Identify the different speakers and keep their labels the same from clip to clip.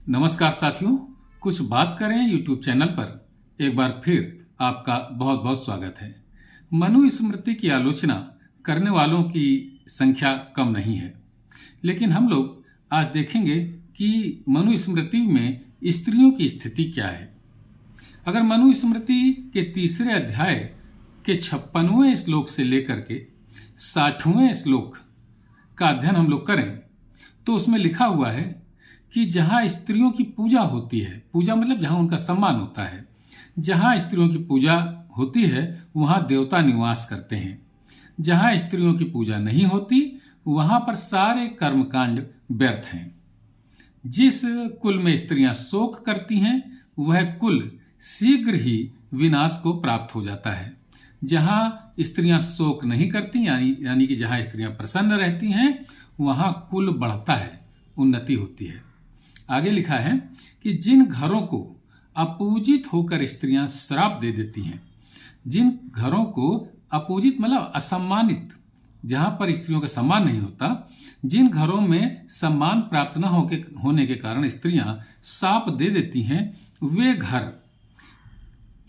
Speaker 1: नमस्कार साथियों, कुछ बात करें यूट्यूब चैनल पर एक बार फिर आपका बहुत बहुत स्वागत है। मनुस्मृति की आलोचना करने वालों की संख्या कम नहीं है, लेकिन हम लोग आज देखेंगे कि मनुस्मृति में स्त्रियों की स्थिति क्या है। अगर मनुस्मृति के तीसरे अध्याय के 56वें श्लोक से लेकर के 60वें श्लोक का अध्ययन हम लोग करें तो उसमें लिखा हुआ है कि जहां स्त्रियों की पूजा होती है, पूजा मतलब जहां उनका सम्मान होता है, जहां स्त्रियों की पूजा होती है वहां देवता निवास करते हैं। जहां स्त्रियों की पूजा नहीं होती वहां पर सारे कर्मकांड व्यर्थ हैं। जिस कुल में स्त्रियां शोक करती हैं वह कुल शीघ्र ही विनाश को प्राप्त हो जाता है। जहां स्त्रियां शोक नहीं करती यानी कि जहां स्त्रियां प्रसन्न रहती हैं वहां कुल बढ़ता है, उन्नति होती है। आगे लिखा है कि जिन घरों को अपूजित होकर स्त्रियां श्राप दे देती हैं, जिन घरों को अपूजित मतलब असम्मानित, जहां पर स्त्रियों का सम्मान नहीं होता, जिन घरों में सम्मान प्राप्त न होने के कारण स्त्रियां श्राप दे देती हैं, वे घर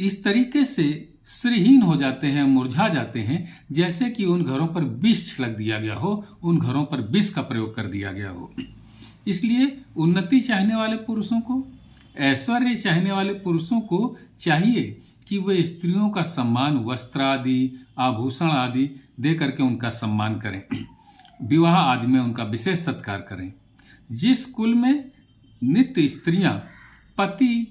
Speaker 1: इस तरीके से श्रीहीन हो जाते हैं, मुरझा जाते हैं, जैसे कि उन घरों पर विष छिड़क दिया गया हो, उन घरों पर विष का प्रयोग कर दिया गया हो। इसलिए उन्नति चाहने वाले पुरुषों को, ऐश्वर्य चाहने वाले पुरुषों को चाहिए कि वे स्त्रियों का सम्मान वस्त्र आदि, आभूषण आदि दे करके उनका सम्मान करें, विवाह आदि में उनका विशेष सत्कार करें। जिस कुल में नित्य स्त्रियां पति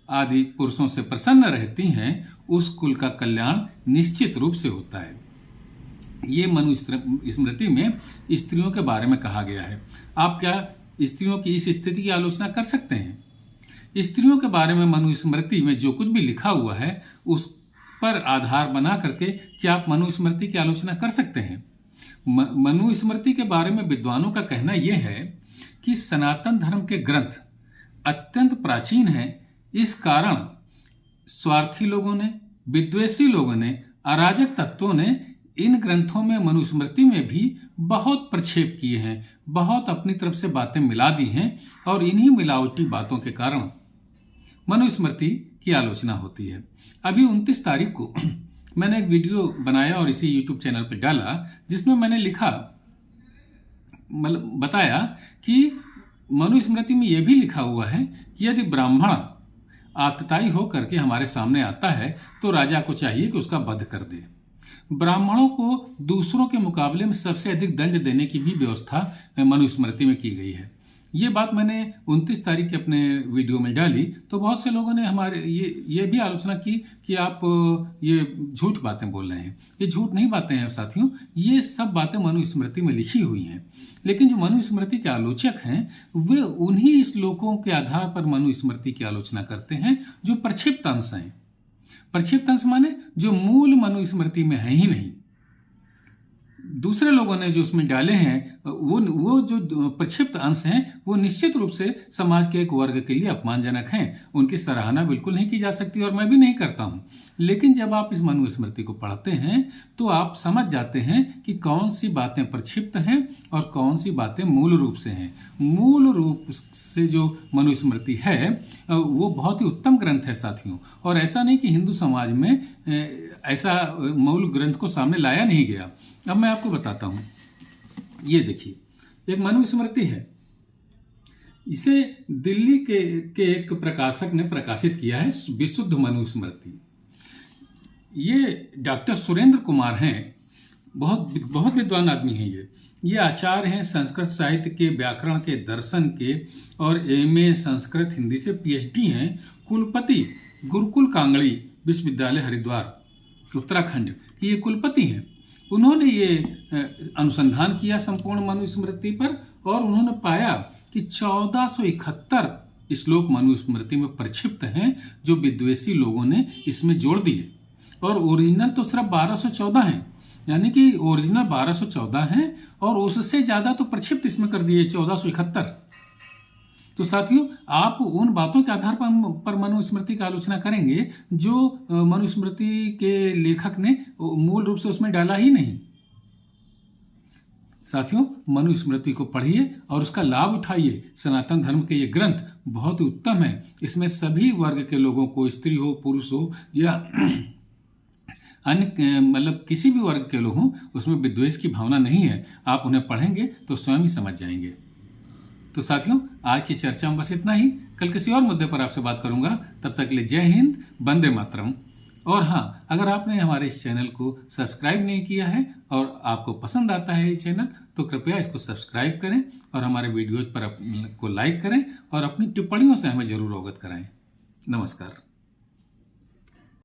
Speaker 1: आदि पुरुषों से प्रसन्न रहती हैं उस कुल का कल्याण निश्चित रूप से होता है। ये मनुस्मृति में स्त्रियों के बारे में कहा गया है। आप क्या स्त्रियों की इस स्थिति की आलोचना कर सकते हैं? स्त्रियों के बारे में मनुस्मृति में जो कुछ भी लिखा हुआ है उस पर आधार बना करके क्या आप मनुस्मृति की आलोचना कर सकते हैं? मनुस्मृति के बारे में विद्वानों का कहना यह है कि सनातन धर्म के ग्रंथ अत्यंत प्राचीन हैं। इस कारण स्वार्थी लोगों ने, विद्वेषी लोगों ने, अराजक तत्वों ने इन ग्रंथों में, मनुस्मृति में भी बहुत प्रक्षेप किए हैं, बहुत अपनी तरफ से बातें मिला दी हैं और इन्हीं मिलावटी बातों के कारण मनुस्मृति की आलोचना होती है। अभी 29 तारीख को मैंने एक वीडियो बनाया और इसी यूट्यूब चैनल पर डाला, जिसमें मैंने लिखा, बताया कि मनुस्मृति में यह भी लिखा हुआ है कि यदि ब्राह्मण आतताई होकर के हमारे सामने आता है तो राजा को चाहिए कि उसका वध कर दे। ब्राह्मणों को दूसरों के मुकाबले में सबसे अधिक दंड देने की भी व्यवस्था मनुस्मृति में की गई है। ये बात मैंने 29 तारीख के अपने वीडियो में डाली तो बहुत से लोगों ने हमारे ये भी आलोचना की कि आप ये झूठ बातें बोल रहे हैं। ये झूठ नहीं बातें हैं साथियों, ये सब बातें मनुस्मृति में लिखी हुई हैं। लेकिन जो मनुस्मृति के आलोचक हैं वे उन्हीं श्लोकों के आधार पर मनुस्मृति की आलोचना करते हैं जो प्रक्षिप्त अंश हैं। प्रक्षिप्त अंश माने जो मूल मनुस्मृति में है ही नहीं। दूसरे लोगों ने जो उसमें डाले हैं वो जो प्रक्षिप्त अंश हैं वो निश्चित रूप से समाज के एक वर्ग के लिए अपमानजनक हैं। उनकी सराहना बिल्कुल नहीं की जा सकती और मैं भी नहीं करता हूं। लेकिन जब आप इस मनुस्मृति को पढ़ते हैं तो आप समझ जाते हैं कि कौन सी बातें प्रक्षिप्त हैं और कौन सी बातें मूल रूप से हैं। मूल रूप से जो मनुस्मृति है वो बहुत ही उत्तम ग्रंथ है साथियों, और ऐसा नहीं कि हिंदू समाज में ऐसा मूल ग्रंथ को सामने लाया नहीं गया। अब मैं आपको बताता हूं। ये देखिए एक मनुस्मृति है, इसे दिल्ली के एक प्रकाशक ने प्रकाशित किया है, विशुद्ध मनुस्मृति। ये डॉक्टर सुरेंद्र कुमार हैं, बहुत विद्वान आदमी हैं। ये आचार्य हैं संस्कृत साहित्य के, व्याकरण के, दर्शन के और एमए संस्कृत हिंदी से पीएचडी हैं। कुलपति गुरुकुल कांगड़ी विश्वविद्यालय हरिद्वार उत्तराखंड के ये कुलपति हैं। उन्होंने ये अनुसंधान किया संपूर्ण मनुस्मृति पर और उन्होंने पाया कि 1471 श्लोक मनुस्मृति में प्रक्षिप्त हैं जो विद्वेषी लोगों ने इसमें जोड़ दिए, और ओरिजिनल तो सिर्फ 1214 हैं। यानी कि ओरिजिनल 1214 हैं और उससे ज्यादा तो प्रक्षिप्त इसमें कर दिए 1471। तो साथियों आप उन बातों के आधार पर मनुस्मृति की आलोचना करेंगे जो मनुस्मृति के लेखक ने मूल रूप से उसमें डाला ही नहीं। साथियों, मनुस्मृति को पढ़िए और उसका लाभ उठाइए। सनातन धर्म के ये ग्रंथ बहुत ही उत्तम है। इसमें सभी वर्ग के लोगों को, स्त्री हो, पुरुष हो या अन्य मतलब किसी भी वर्ग के लोग हों, उसमें विद्वेष की भावना नहीं है। आप उन्हें पढ़ेंगे तो स्वयं ही समझ जाएंगे। तो साथियों, आज की चर्चा में बस इतना ही। कल किसी और मुद्दे पर आपसे बात करूंगा। तब तक के लिए जय हिंद, वंदे मातरम। और हाँ, अगर आपने हमारे इस चैनल को सब्सक्राइब नहीं किया है और आपको पसंद आता है ये चैनल, तो कृपया इसको सब्सक्राइब करें और हमारे वीडियोज पर को लाइक करें और अपनी टिप्पणियों से हमें जरूर अवगत कराएं। नमस्कार।